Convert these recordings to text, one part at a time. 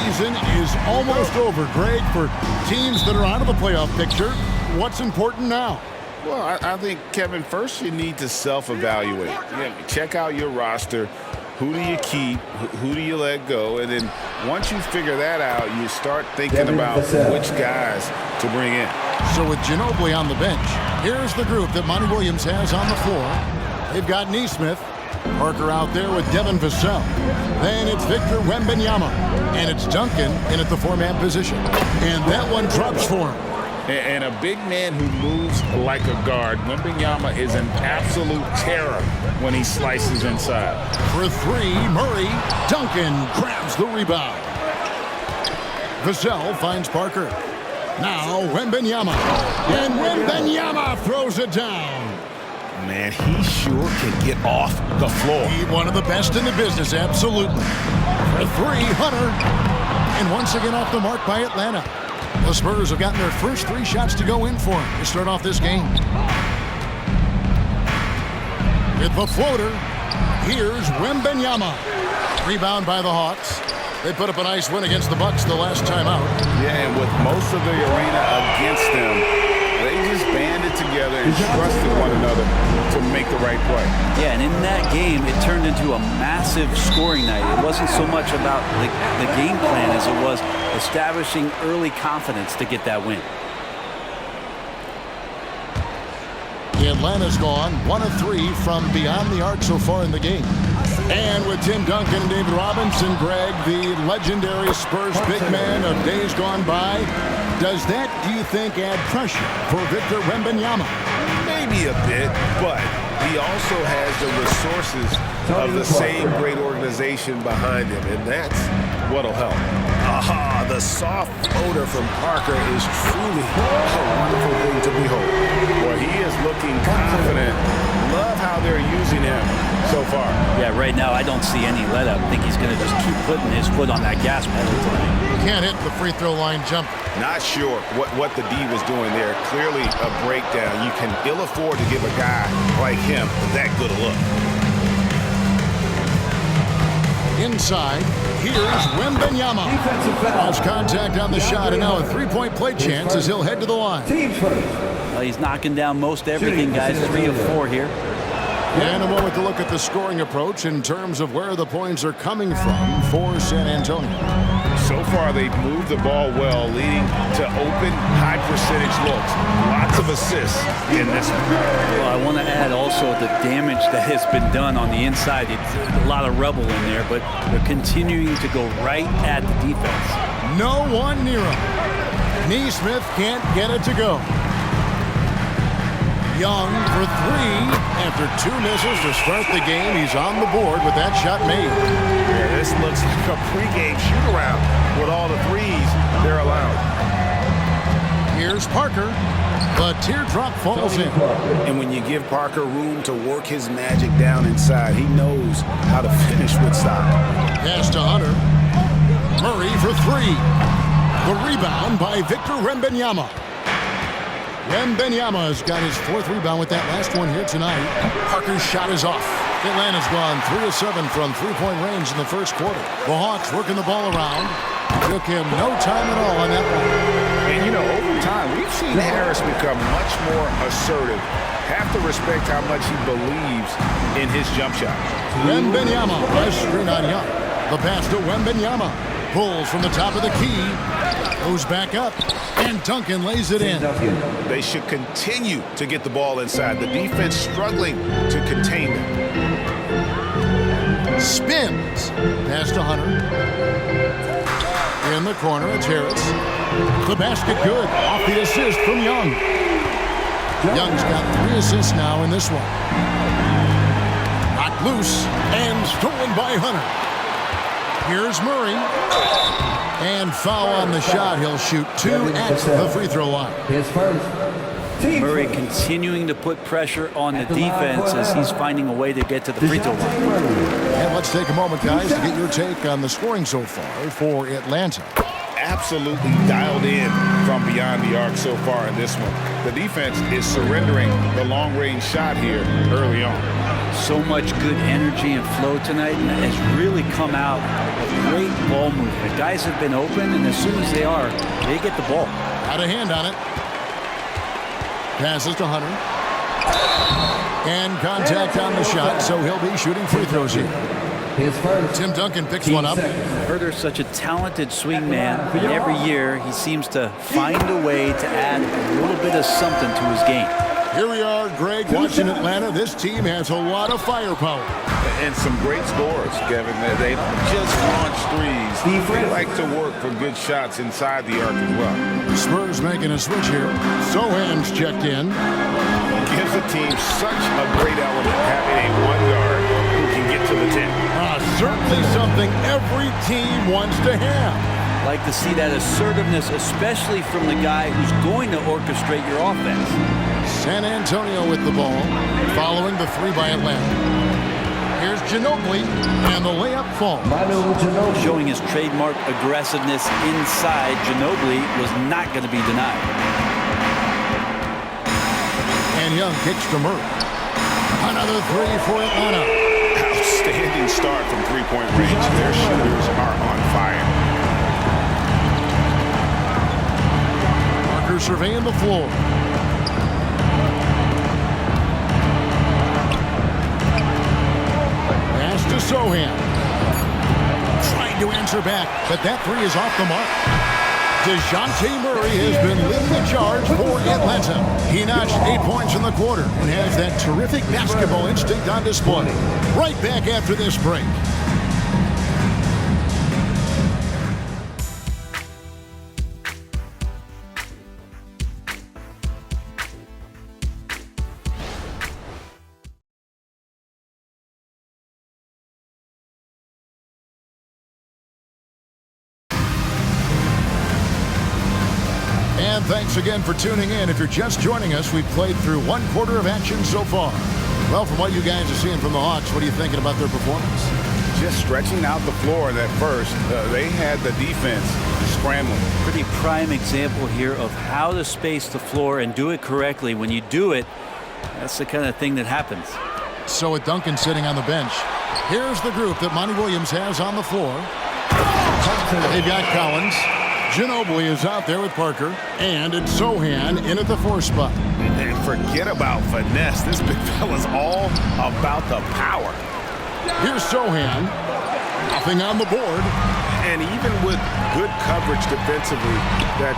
season is almost over, Greg. For teams that are out of the playoff picture, what's important now? Well, I think, Kevin, first you need to self-evaluate. Check out your roster. Who do you keep? Who do you let go? And then once you figure that out, you start thinking about which guys to bring in. So with Ginobili on the bench, here's the group that Monty Williams has on the floor. They've got Nesmith, Parker out there with Devin Vassell. Then it's Victor Wembanyama, and it's Duncan in at the four-man position. And that one drops for him. And a big man who moves like a guard. Wembanyama is an absolute terror when he slices inside. For three, Murray. Duncan grabs the rebound. Vassell finds Parker. Now Wembanyama. And Wembanyama throws it down. Man, he sure can get off the floor. He's one of the best in the business, absolutely. For three, Hunter. And once again off the mark by Atlanta. The Spurs have gotten their first three shots to go in for him to start off this game. With the floater, here's Wembanyama. Rebound by the Hawks. They put up a nice win against the Bucks the last time out. Yeah, and with most of the arena against them, they just banded together and trusted one another to make the right play. Yeah, and in that game, it turned into a massive scoring night. It wasn't so much about the game plan as it was establishing early confidence to get that win. Atlanta's gone 1 of 3 from beyond the arc so far in the game. And with Tim Duncan and David Robinson, Greg, the legendary Spurs big man of days gone by, does that, do you think, add pressure for Victor Wembanyama? Maybe a bit, but he also has the resources of the same great organization behind him, and that's what'll help. Aha, the soft odor from Parker is truly a wonderful thing to behold. Boy, he is looking confident. Love how they're using him so far. Yeah, right now I don't see any let up. I think he's going to just keep putting his foot on that gas pedal tonight. Can't hit the free throw line jump. Not sure what the D was doing there. Clearly a breakdown. You can ill afford to give a guy like him that good a look. Inside, here's Wembanyama. Has contact on the shot, and now a three-point play chance as he'll head to the line. Well, he's knocking down most everything, guys. 3 of 4 here. And a moment to look at the scoring approach in terms of where the points are coming from for San Antonio. So far, they've moved the ball well, leading to open, high-percentage looks. Lots of assists in this one. Well, I want to add also the damage that has been done on the inside. It's a lot of rubble in there, but they're continuing to go right at the defense. No one near him. Nesmith can't get it to go. Young for 3. After 2 misses to start the game, he's on the board with that shot made. Yeah, this looks like a pregame shoot-around with all the threes they're allowed. Here's Parker. The teardrop falls in. And when you give Parker room to work his magic down inside, he knows how to finish with style. Pass to Hunter. Murray for 3. The rebound by Victor Wembanyama. Wembanyama's got his 4th rebound with that last one here tonight. Parker's shot is off. Atlanta's gone 3 of 7 from three-point range in the first quarter. The Hawks working the ball around. Took him no time at all on that one. And, you know, over time, we've seen Harris become much more assertive. Have to respect how much he believes in his jump shot. Wembanyama, a screen on Young. The pass to Wembanyama. Pulls from the top of the key. Goes back up. And Duncan lays it in. They should continue to get the ball inside. The defense struggling to contain them. Spins. Pass to Hunter. In the corner, it's Harris. The basket good. Off the assist from Young. Young's got 3 assists now in this one. Knocked loose and stolen by Hunter. Here's Murray. And foul on the shot. He'll shoot 2 at the free throw line. Murray continuing to put pressure on the defense as he's finding a way to get to the free throw line. And let's take a moment, guys, to get your take on the scoring so far for Atlanta. absolutely dialed in from beyond the arc so far in this one. The defense is surrendering the long-range shot here early on. So much good energy and flow tonight, and it has really come out of great ball movement. Guys have been open, and as soon as they are, they get the ball. Out of hand on it. Passes to Hunter. And contact on the shot, so he'll be shooting free throws here. Tim Duncan picks one up. Herder's such a talented swing man, and every year he seems to find a way to add a little bit of something to his game. Here we are, Greg, watching Atlanta. This team has a lot of firepower. And some great scores, Kevin. They don't just launch threes. They like to work for good shots inside the arc as well. Spurs making a switch here. Sohan's checked in. Gives the team such a great element having a one guard who can get to the 10. Certainly something every team wants to have. Like to see that assertiveness, especially from the guy who's going to orchestrate your offense. San Antonio with the ball, following the three by Atlanta. Here's Ginobili, and the layup falls. Showing his trademark aggressiveness inside, Ginobili was not going to be denied. And Young kicks to Murray. Another three for Atlanta. Outstanding start from three-point range. Their shooters are on fire. Parker surveying the floor. Pass to Sohan. Trying to answer back, but that three is off the mark. DeJounte Murray has been leading the charge for Atlanta. He notched 8 points in the quarter and has that terrific basketball instinct on display. Right back after this break. And thanks again for tuning in. If you're just joining us, we've played through one quarter of action so far. Well, from what you guys are seeing from the Hawks, what are you thinking about their performance? Just stretching out the floor that first. They had the defense scrambling. Pretty prime example here of how to space the floor and do it correctly. When you do it, that's the kind of thing that happens. So with Duncan sitting on the bench, here's the group that Monty Williams has on the floor. They've got Collins. Ginobili is out there with Parker, and it's Sohan in at the 4 spot. And forget about finesse. This big fella's all about the power. Here's Sohan. Nothing on the board. And even with good coverage defensively, that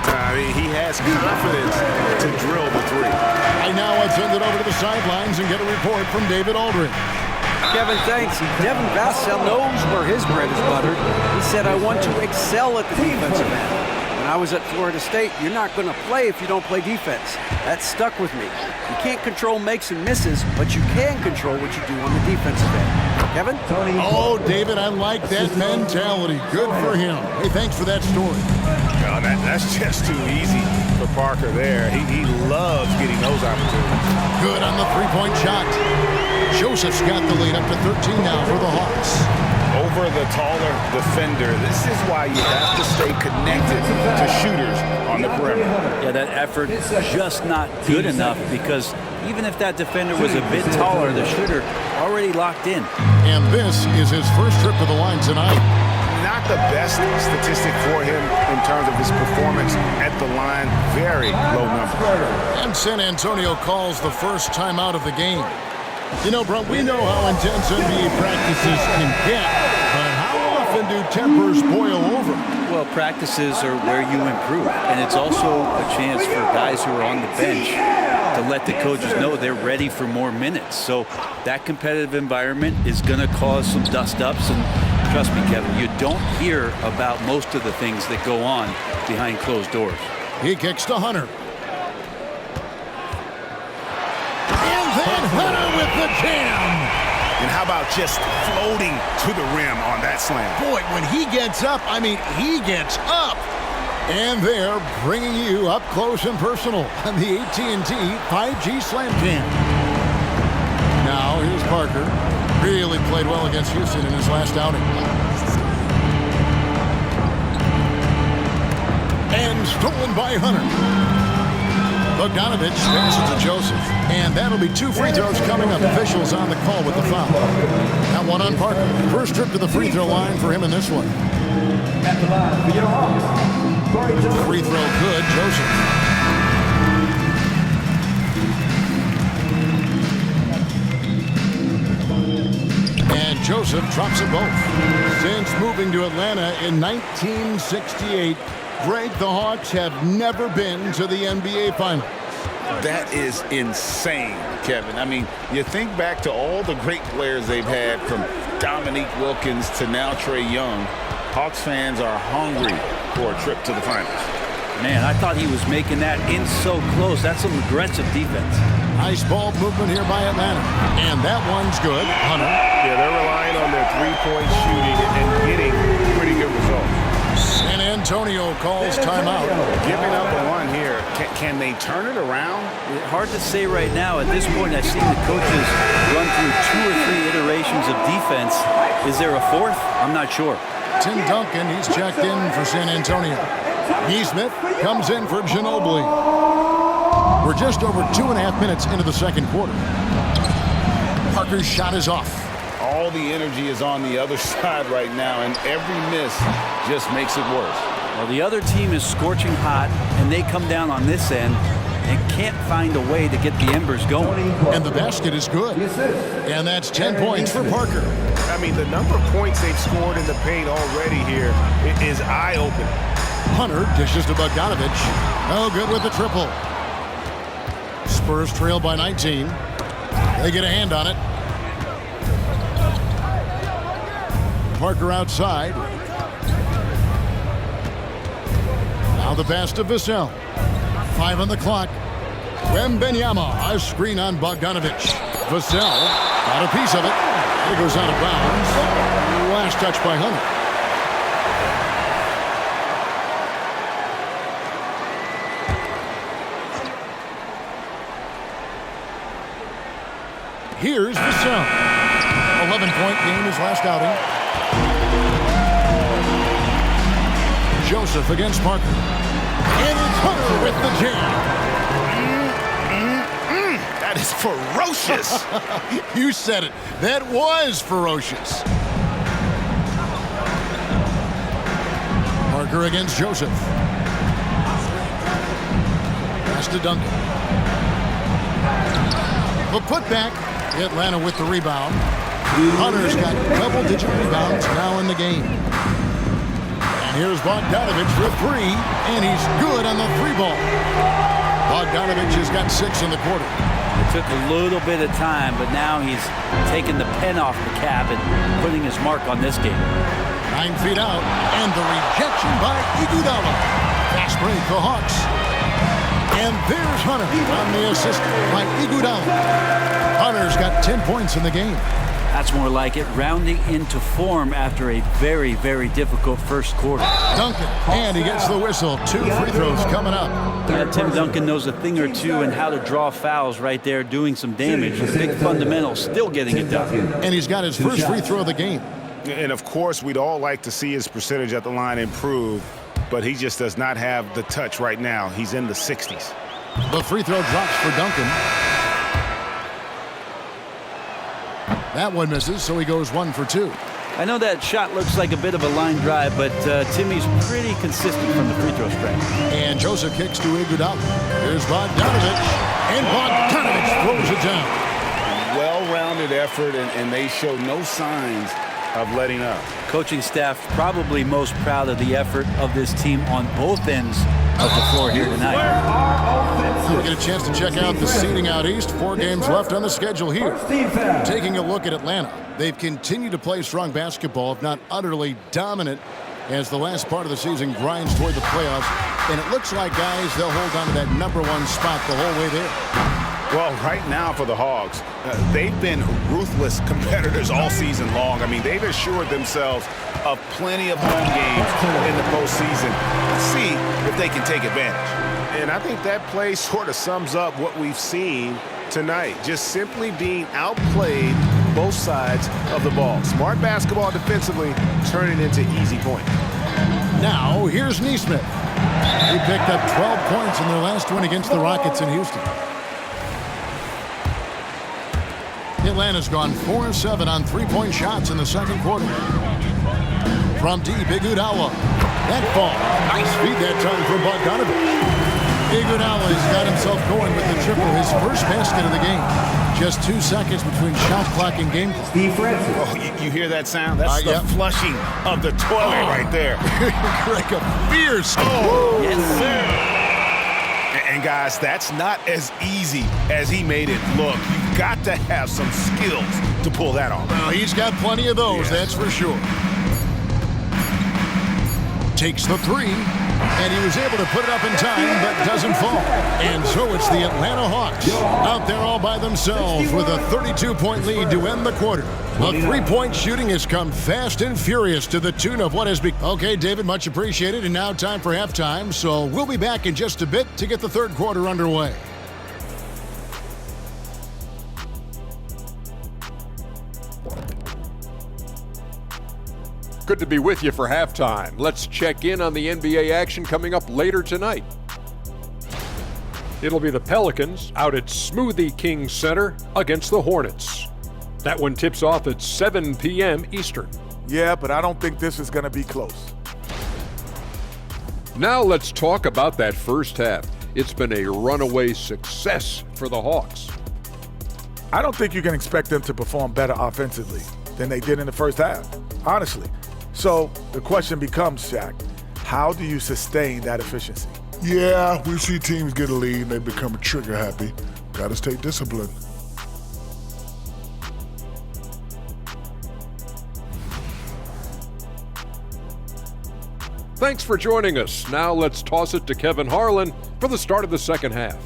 he has confidence to drill the three. Right now, let's send it over to the sidelines and get a report from David Aldridge. Kevin, thanks. Devin Vassell knows where his bread is buttered. He said, I want to excel at the defensive end. When I was at Florida State, you're not going to play if you don't play defense. That stuck with me. You can't control makes and misses, but you can control what you do on the defensive end. Kevin? Oh, David, I like that mentality. Good for him. Hey, thanks for that story. No, that's just too easy for Parker there. He loves getting those opportunities. Good on the three-point shot. Joseph's got the lead up to 13 now for the Hawks. Over the taller defender. This is why you have to stay connected to shooters on the perimeter. Yeah, that effort just not good enough, because even if that defender was a bit taller, the shooter already locked in. And this is his first trip to the line tonight. Not the best statistic for him in terms of his performance at the line. Very low number. And San Antonio calls the first timeout of the game. You know, Brent, we know how intense NBA practices can get, but how often do tempers boil over? Well, practices are where you improve, and it's also a chance for guys who are on the bench to let the coaches know they're ready for more minutes. So that competitive environment is going to cause some dust-ups, and trust me, Kevin, you don't hear about most of the things that go on behind closed doors. He kicks to Hunter. Then Hunter with the jam. And how about just floating to the rim on that slam? Boy, when he gets up, I mean, he gets up. And they're bringing you up close and personal on the AT&T 5G Slam Jam. Now, here's Parker. Really played well against Houston in his last outing. down by Hunter. Bogdanovich passes to Joseph. And that'll be 2 free throws coming up. Officials on the call with the foul. That one on Parker. First trip to the free throw line for him in this one. At the line for your Hawks. Free throw good, Joseph. And Joseph drops it both. Since moving to Atlanta in 1968, Greg, the Hawks have never been to the NBA Finals. That is insane, Kevin. I mean, you think back to all the great players they've had, from Dominique Wilkins to now Trae Young. Hawks fans are hungry for a trip to the finals. Man, I thought he was making that in so close. That's some aggressive defense. Nice ball movement here by Atlanta. And that one's good. Hunter. Yeah, they're relying on their three-point shooting and getting pretty good results. San Antonio calls timeout. Giving up a one here. Can they turn it around? Hard to say right now. At this point, I've seen the coaches run through 2 or 3 iterations of defense. Is there a fourth? I'm not sure. Tim Duncan, he's checked in for San Antonio. Neesmith comes in for Ginobili. We're just over 2.5 minutes into the second quarter. Parker's shot is off. All the energy is on the other side right now, and every miss just makes it worse. Well, the other team is scorching hot, and they come down on this end and can't find a way to get the embers going. And the basket is good. And that's 10 points for Parker. I mean, the number of points they've scored in the paint already here is eye-opening. Hunter dishes to Bogdanovich. No good with the triple. Spurs trail by 19. They get a hand on it. Parker outside. Now the pass to Vassell. 5 on the clock. Wembanyama, a screen on Bogdanovich. Vassell got a piece of it. It goes out of bounds. Last touch by Hunter. Here's Vassell. 11-point game, his last outing. Joseph against Parker. And it's Hunter with the jam. That is ferocious. You said it. That was ferocious. Parker against Joseph. Pass to Duncan. The putback. Atlanta with the rebound. Hunter's got double-digit rebounds now in the game. And here's Bogdanovich for 3, and he's good on the 3-ball. Bogdanovich has got 6 in the quarter. It took a little bit of time, but now he's taking the pen off the cap and putting his mark on this game. 9 feet out, and the rejection by Iguodala. Fast break, the Hawks. And there's Hunter on the assist by Iguodala. Hunter's got 10 points in the game. That's more like it, rounding into form after a very, very difficult first quarter. Duncan, and he gets the whistle. 2 free throws coming up. Yeah, Tim Duncan knows a thing or two and how to draw fouls right there, doing some damage. The big fundamental, still getting it done. And he's got his first free throw of the game. And, of course, we'd all like to see his percentage at the line improve, but he just does not have the touch right now. He's in the 60s. The free throw drops for Duncan. That one misses, so he goes 1 for 2. I know that shot looks like a bit of a line drive, but Timmy's pretty consistent from the free throw stretch. And Joseph kicks to Iguodala. Here's Bogdanovich, and Bogdanovich throws it down. Well-rounded effort, and they show no signs of letting up. Coaching staff probably most proud of the effort of this team on both ends of the floor here tonight. We'll get a chance to check out the seeding out east. 4 games left on the schedule here. Taking a look at Atlanta. They've continued to play strong basketball, if not utterly dominant, as the last part of the season grinds toward the playoffs. And it looks like, guys, they'll hold on to that #1 spot the whole way there. Well, right now for the Hawks, they've been ruthless competitors all season long. I mean, they've assured themselves of plenty of home games in the postseason. Let's see if they can take advantage. And I think that play sort of sums up what we've seen tonight. Just simply being outplayed both sides of the ball. Smart basketball defensively, turning into easy points. Now, here's Neesmith. He picked up 12 points in their last win against the Rockets in Houston. Atlanta's gone 4-7 on three-point shots in the second quarter. From deep, Iguodala. That ball. Nice feed that time from Bogdanovic. Iguodala has got himself going with the triple, his first basket of the game. Just 2 seconds between shot clock and game clock. Oh, you hear that sound? That's the flushing of the toilet right there. Like a fierce. Yes, sir. And guys, that's not as easy as he made it look. You've got to have some skills to pull that off. Well, he's got plenty of those, that's for sure. Takes the three, and he was able to put it up in time, but doesn't fall. And so it's the Atlanta Hawks out there all by themselves with a 32-point lead to end the quarter. The three-point shooting has come fast and furious to the tune of what has been. Okay, David, much appreciated. And now time for halftime, so we'll be back in just a bit to get the third quarter underway. Good to be with you for halftime. Let's check in on the NBA action coming up later tonight. It'll be the Pelicans out at Smoothie King Center against the Hornets. That one tips off at 7 p.m. Eastern. Yeah, but I don't think this is going to be close. Now let's talk about that first half. It's been a runaway success for the Hawks. I don't think you can expect them to perform better offensively than they did in the first half, honestly. So the question becomes, Shaq, how do you sustain that efficiency? Yeah, we see teams get a lead and they become trigger happy. Got to stay disciplined. Thanks for joining us. Now let's toss it to Kevin Harlan for the start of the second half.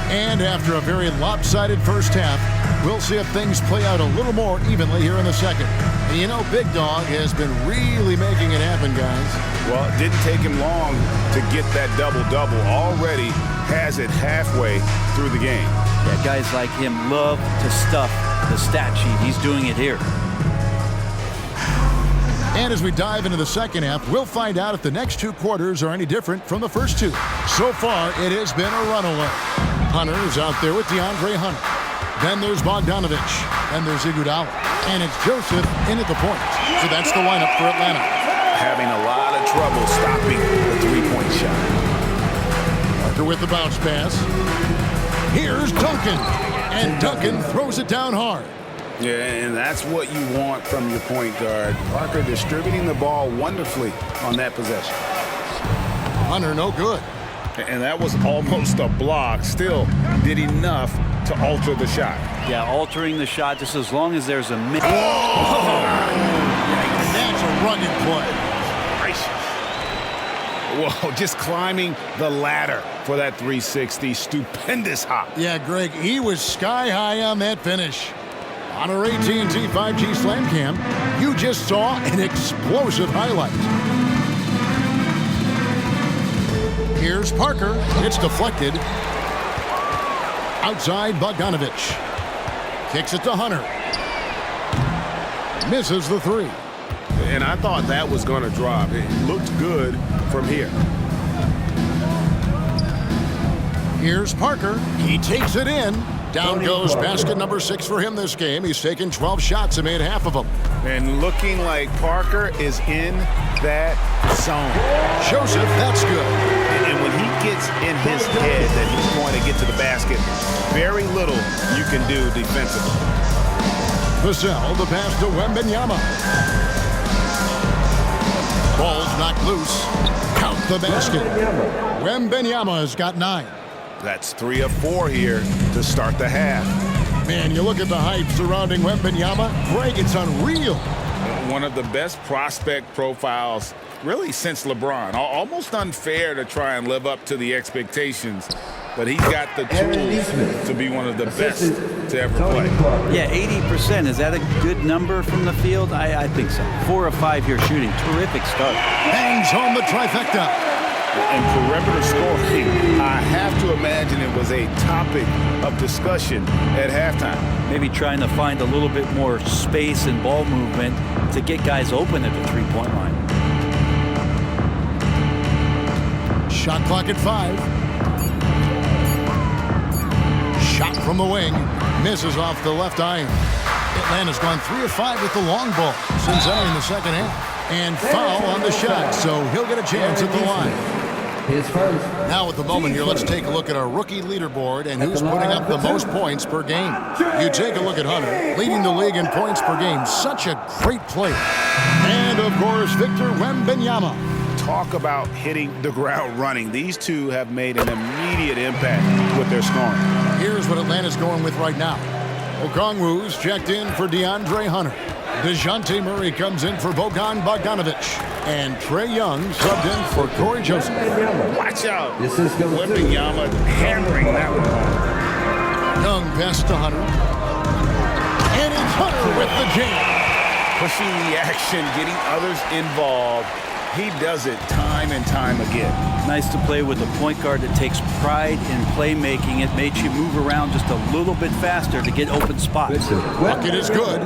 And after a very lopsided first half, we'll see if things play out a little more evenly here in the second. And you know, Big Dog has been really making it happen, guys. Well, it didn't take him long to get that double-double. Already has it halfway through the game. Yeah, guys like him love to stuff the stat sheet. He's doing it here. And as we dive into the second half, we'll find out if the next two quarters are any different from the first two. So far, it has been a runaway. Hunter is out there with DeAndre Hunter. Then there's Bogdanovic. Then there's Iguodala. And it's Joseph in at the point. So that's the lineup for Atlanta. Having a lot of trouble stopping the three-point shot. Parker with the bounce pass. Here's Duncan. And Duncan throws it down hard. Yeah, and that's what you want from your point guard. Parker distributing the ball wonderfully on that possession. Hunter, no good. And that was almost a block. Still did enough to alter the shot. Yeah, altering the shot just as long as there's a minute. That's a rugged play. Whoa, just climbing the ladder for that 360. Stupendous hop. Yeah, Greg, he was sky high on that finish. On our AT&T 5G Slam Cam, you just saw an explosive highlight. Here's Parker. It's deflected. Outside, Bogdanovic. Kicks it to Hunter. Misses the three. And I thought that was going to drop. It looked good from here. Here's Parker. He takes it in. Down goes basket number 6 for him this game. He's taken 12 shots and made half of them. And looking like Parker is in that zone. Joseph, that's good. And when he gets in his head that he's going to get to the basket, very little you can do defensively. Vassell, the pass to Wembanyama. Ball's knocked loose. Count the basket. Wembanyama has got 9. That's 3 of 4 here to start the half. Man, you look at the hype surrounding Wembanyama. Greg, it's unreal. One of the best prospect profiles really since LeBron. Almost unfair to try and live up to the expectations, but he's got the tools to be one of the best to ever play. Yeah, 80%. Is that a good number from the field? I think so. 4 of 5 here shooting. Terrific start. Hangs home the trifecta. And perimeter scoring, I have to imagine it was a topic of discussion at halftime. Maybe trying to find a little bit more space and ball movement to get guys open at the three-point line. Shot clock at 5. Shot from the wing. Misses off the left iron. Atlanta's gone 3 of 5 with the long ball since entering the second half. And foul on the shot, so he'll get a chance at the line. Now at the moment here, let's take a look at our rookie leaderboard and who's putting up the most points per game. You take a look at Hunter, leading the league in points per game. Such a great player. And, of course, Victor Wembanyama. Talk about hitting the ground running. These two have made an immediate impact with their scoring. Here's what Atlanta's going with right now. Okongwu's checked in for DeAndre Hunter. DeJounte Murray comes in for Bojan Bogdanovic. And Trae Young subbed in for Corey Joseph. Watch out. Wembanyama hammering that one home. Young pass to Hunter. And it's Hunter with the jam. Pushing the action, getting others involved. He does it time and time again. Nice to play with a point guard that takes pride in playmaking. It makes you move around just a little bit faster to get open spots. Bucket is good.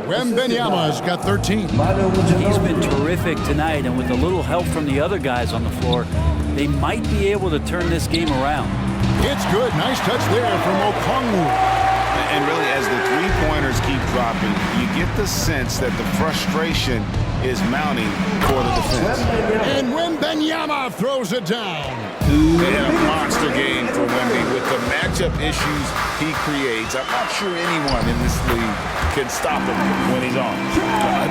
Wembanyama's got 13. He's been terrific tonight, and with a little help from the other guys on the floor, they might be able to turn this game around. It's good. Nice touch there from Okongwu. And really, as the three-pointers keep dropping, you get the sense that the frustration is mounting for the defense. And Wembanyama throws it down. And a monster game for Wemby with the matchup issues he creates. I'm not sure anyone in this league can stop him when he's on.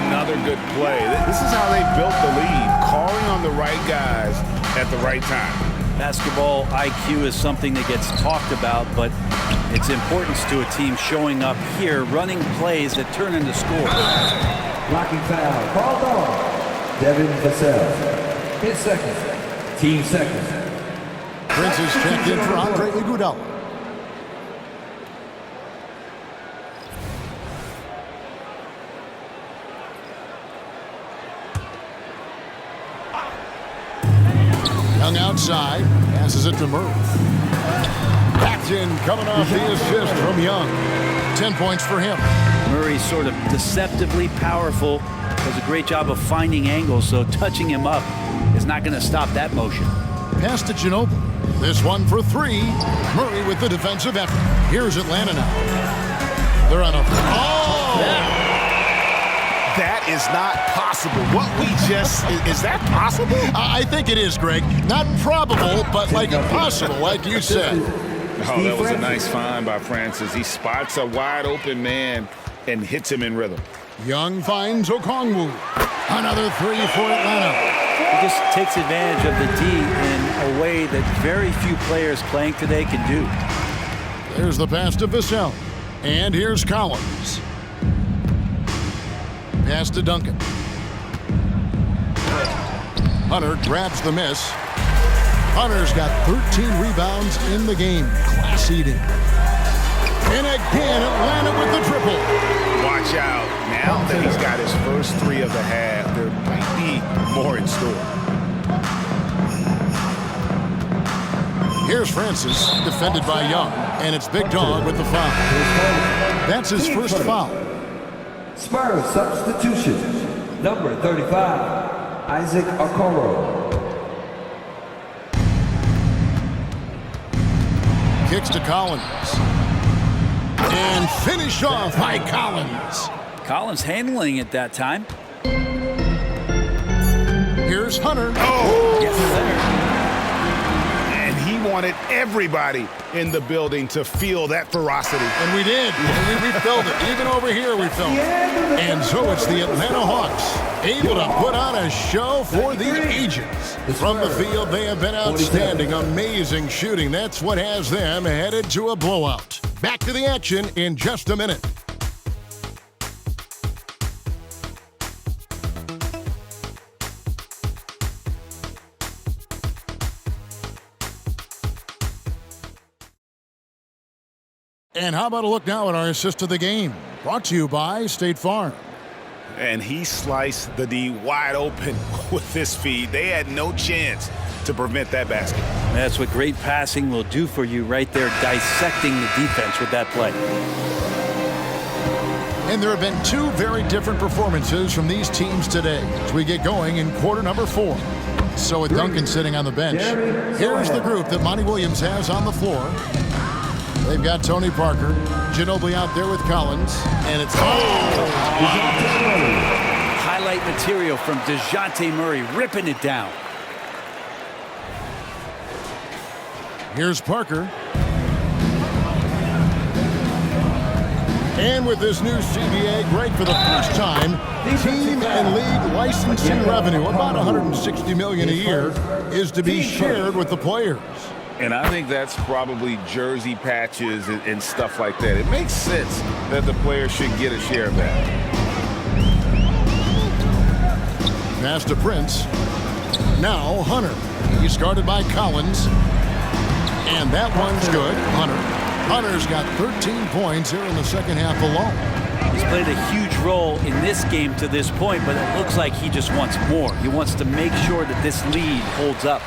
Another good play. This is how they built the lead, calling on the right guys at the right time. Basketball IQ is something that gets talked about, but its importance to a team showing up here, running plays that turn into scores. Blocking foul. Called on. Devin Vassell. His second. Team second. Prince is checked in for Andre Iguodala. Young outside, passes it to Murray. Backed in, coming off the assist from Young. 10 points for him. Murray's sort of deceptively powerful. Does a great job of finding angles, so touching him up is not going to stop that motion. Pass to Ginobili. This one for 3. Murray with the defensive effort. Here's Atlanta now. They're on a... Oh! That is not possible. What we just... Is that possible? I think it is, Greg. Not probable, but like possible, like you said. Oh, that was a nice find by Francis. He spots a wide-open man and hits him in rhythm. Young finds Okongwu. Another 3 for Atlanta. He just takes advantage of the D in a way that very few players playing today can do. There's the pass to Vassell. And here's Collins. Pass to Duncan. Hunter grabs the miss. Hunter's got 13 rebounds in the game. Class eating. And again, Atlanta with the triple. Watch out. Now that he's got his first 3 of the half, there might be more in store. Here's Francis, defended by Young. And it's Big Dog with the foul. That's his first foul. Spurs substitution. Number 35, Isaac Okoro. Kicks to Collins. And finished off by Collins. Collins handling it that time. Here's Hunter. Oh! Gets center. And he wanted everybody in the building to feel that ferocity. And we did. We felt it. Even over here we felt it. And so it's the Atlanta Hawks able to put on a show for the ages. From the field, they have been outstanding. Amazing shooting. That's what has them headed to a blowout. Back to the action in just a minute. And how about a look now at our assist of the game? Brought to you by State Farm. And he sliced the D wide open with this feed. They had no chance to prevent that basket. That's what great passing will do for you right there, dissecting the defense with that play. And there have been two very different performances from these teams today as we get going in quarter number 4. So with Duncan sitting on the bench, here's the group that Monty Williams has on the floor. They've got Tony Parker, Ginobili out there with Collins, and it's Highlight material from DeJounte Murray ripping it down. Here's Parker. And with this new CBA, Greg, for the first time, team and league licensing revenue, about $160 million a year, is to be shared with the players. And I think that's probably jersey patches and stuff like that. It makes sense that the players should get a share of that. Pass to Prince. Now Hunter. He's guarded by Collins. And that one's good. Hunter's got 13 points here in the second half alone. He's played a huge role in this game to this point, but it looks like he just wants more. He wants to make sure that this lead holds up.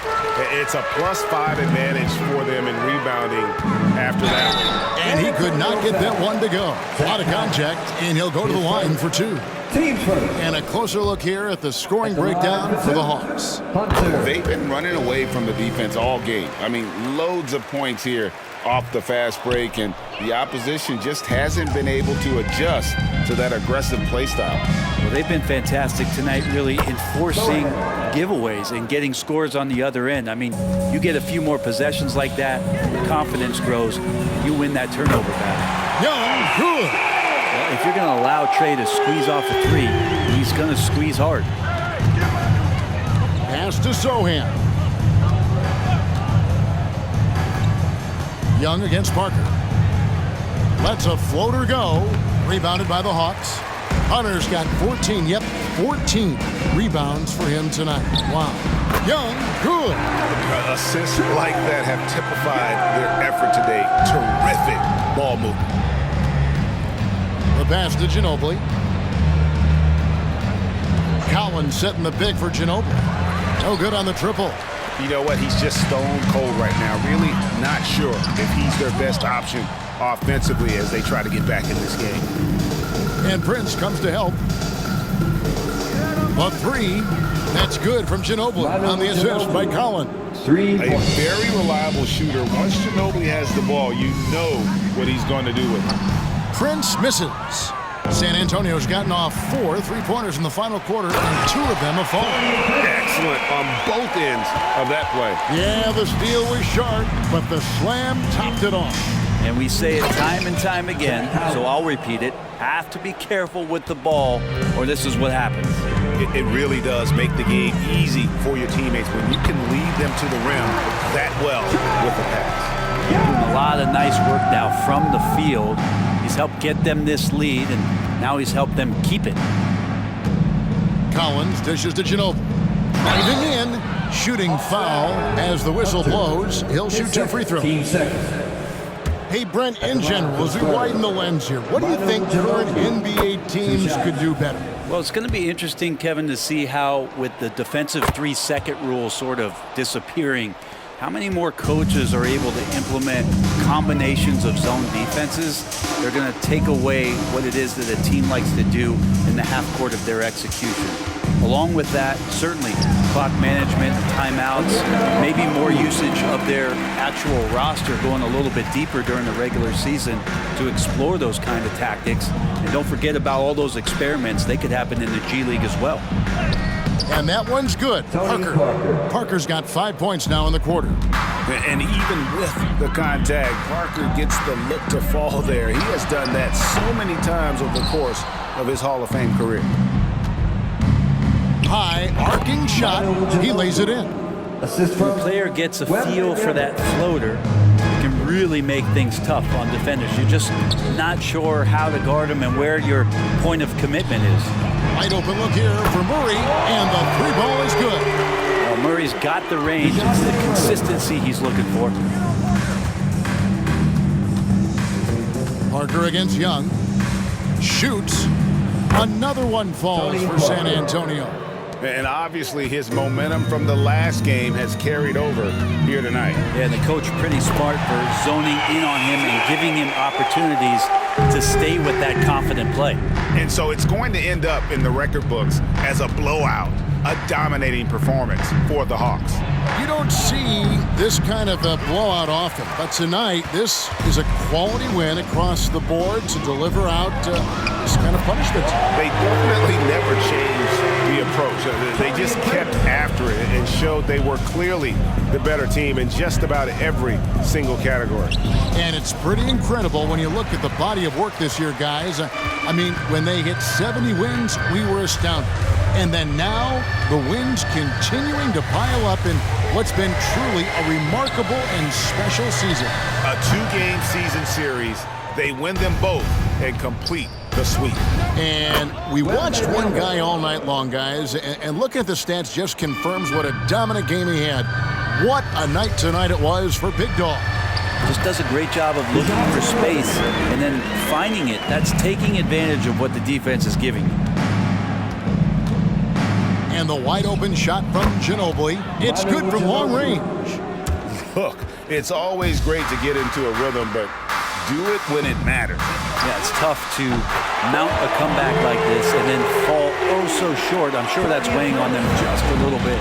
It's a +5 advantage for them in rebounding after that. And he could not get that one to go. A lot of contact, and he'll go to the line for 2. And a closer look here at the scoring breakdown for the Hawks. They've been running away from the defense all game. I mean, loads of points here off the fast break, and the opposition just hasn't been able to adjust to that aggressive play style. Well, they've been fantastic tonight, really enforcing giveaways and getting scores on the other end. I mean, you get a few more possessions like that, your confidence grows, you win that turnover battle. Young, good. Well, if you're going to allow Trey to squeeze off a 3, he's going to squeeze hard. Pass to Sohan. Young against Parker. Lets a floater go. Rebounded by the Hawks. Hunter's got 14 rebounds for him tonight. Wow. Young, good. Assists like that have typified their effort today. Terrific ball movement. The pass to Ginobili. Collins setting the pick for Ginobili. No good on the triple. You know what? He's just stone cold right now. Really not sure if he's their best option offensively as they try to get back in this game. And Prince comes to help. A 3. That's good from Ginobili on the assist by Collins. A very reliable shooter. Once Ginobili has the ball, you know what he's going to do with it. Prince misses. San Antonio's gotten off 4 3-pointers in the final quarter, and 2 of them have fallen. Excellent on both ends of that play. Yeah, the steal was sharp, but the slam topped it off. And we say it time and time again, so I'll repeat it. Have to be careful with the ball, or this is what happens. It really does make the game easy for your teammates when you can lead them to the rim that well with the pass. Doing a lot of nice work now from the field. He's helped get them this lead, and now he's helped them keep it. Collins dishes to Ginobili. Driving in, shooting foul as the whistle blows. He'll shoot 2 free throws. Hey, Brent, in general, as we widen the lens here, what do you think current NBA teams could do better? Well, it's going to be interesting, Kevin, to see how, with the defensive 3-second rule sort of disappearing, how many more coaches are able to implement combinations of zone defenses? They're going to take away what it is that a team likes to do in the half court of their execution. Along with that, certainly clock management, timeouts, maybe more usage of their actual roster going a little bit deeper during the regular season to explore those kind of tactics. And don't forget about all those experiments. They could happen in the G League as well. And that one's good. Parker's got 5 points now in the quarter. And even with the contact, Parker gets the look to fall there. He has done that so many times over the course of his Hall of Fame career. High arcing shot. He lays it in. When a player gets a feel for that floater, it can really make things tough on defenders. You're just not sure how to guard them and where your point of commitment is. Wide open look here for Murray, and the 3-ball is good. Well, Murray's got the range. It's the consistency he's looking for. Parker against Young. Shoots. Another one falls for San Antonio. And obviously his momentum from the last game has carried over here tonight. Yeah, the coach pretty smart for zoning in on him and giving him opportunities to stay with that confident play. And so it's going to end up in the record books as a blowout, a dominating performance for the Hawks. You don't see this kind of a blowout often, but tonight this is a quality win across the board to deliver out this kind of punishment. They definitely never changed the approach. They just kept after it and showed they were clearly the better team in just about every single category. And it's pretty incredible when you look at the body of work this year, guys. I mean, when they hit 70 wins, we were astounded. And then now, the wins continuing to pile up in what's been truly a remarkable and special season. A two-game season series. They win them both and complete the sweep. And we watched one guy all night long, guys, and looking at the stats just confirms what a dominant game he had. What a night tonight it was for Big Dog. Just does a great job of looking for space and then finding it. That's taking advantage of what the defense is giving you. And the wide open shot from Ginobili. It's good from long range. Look, it's always great to get into a rhythm, but do it when it matters. Yeah, it's tough to mount a comeback like this and then fall oh so short. I'm sure that's weighing on them just a little bit.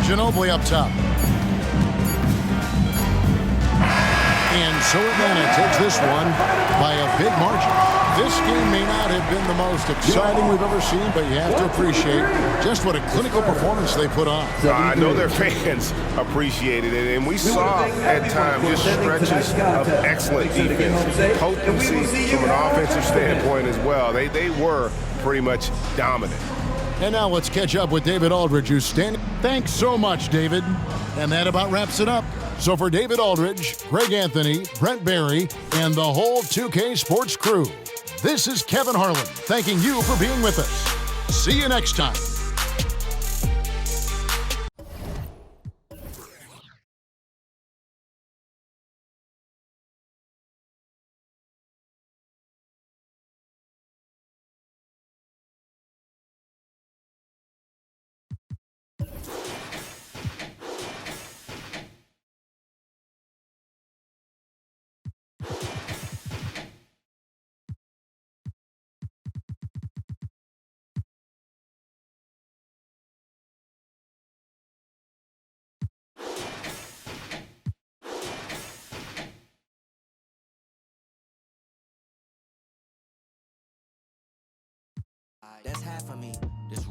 Ginobili up top. And so Atlanta takes this one by a big margin. This game may not have been the most exciting we've ever seen, but you have to appreciate just what a clinical performance they put on. I know their fans appreciated it, and we saw at times just stretches of excellent defense, potency from an offensive standpoint as well. They were pretty much dominant. And now let's catch up with David Aldridge, who's standing. Thanks so much, David. And that about wraps it up. So for David Aldridge, Greg Anthony, Brent Barry, and the whole 2K Sports crew, this is Kevin Harlan thanking you for being with us. See you next time. That's half of me.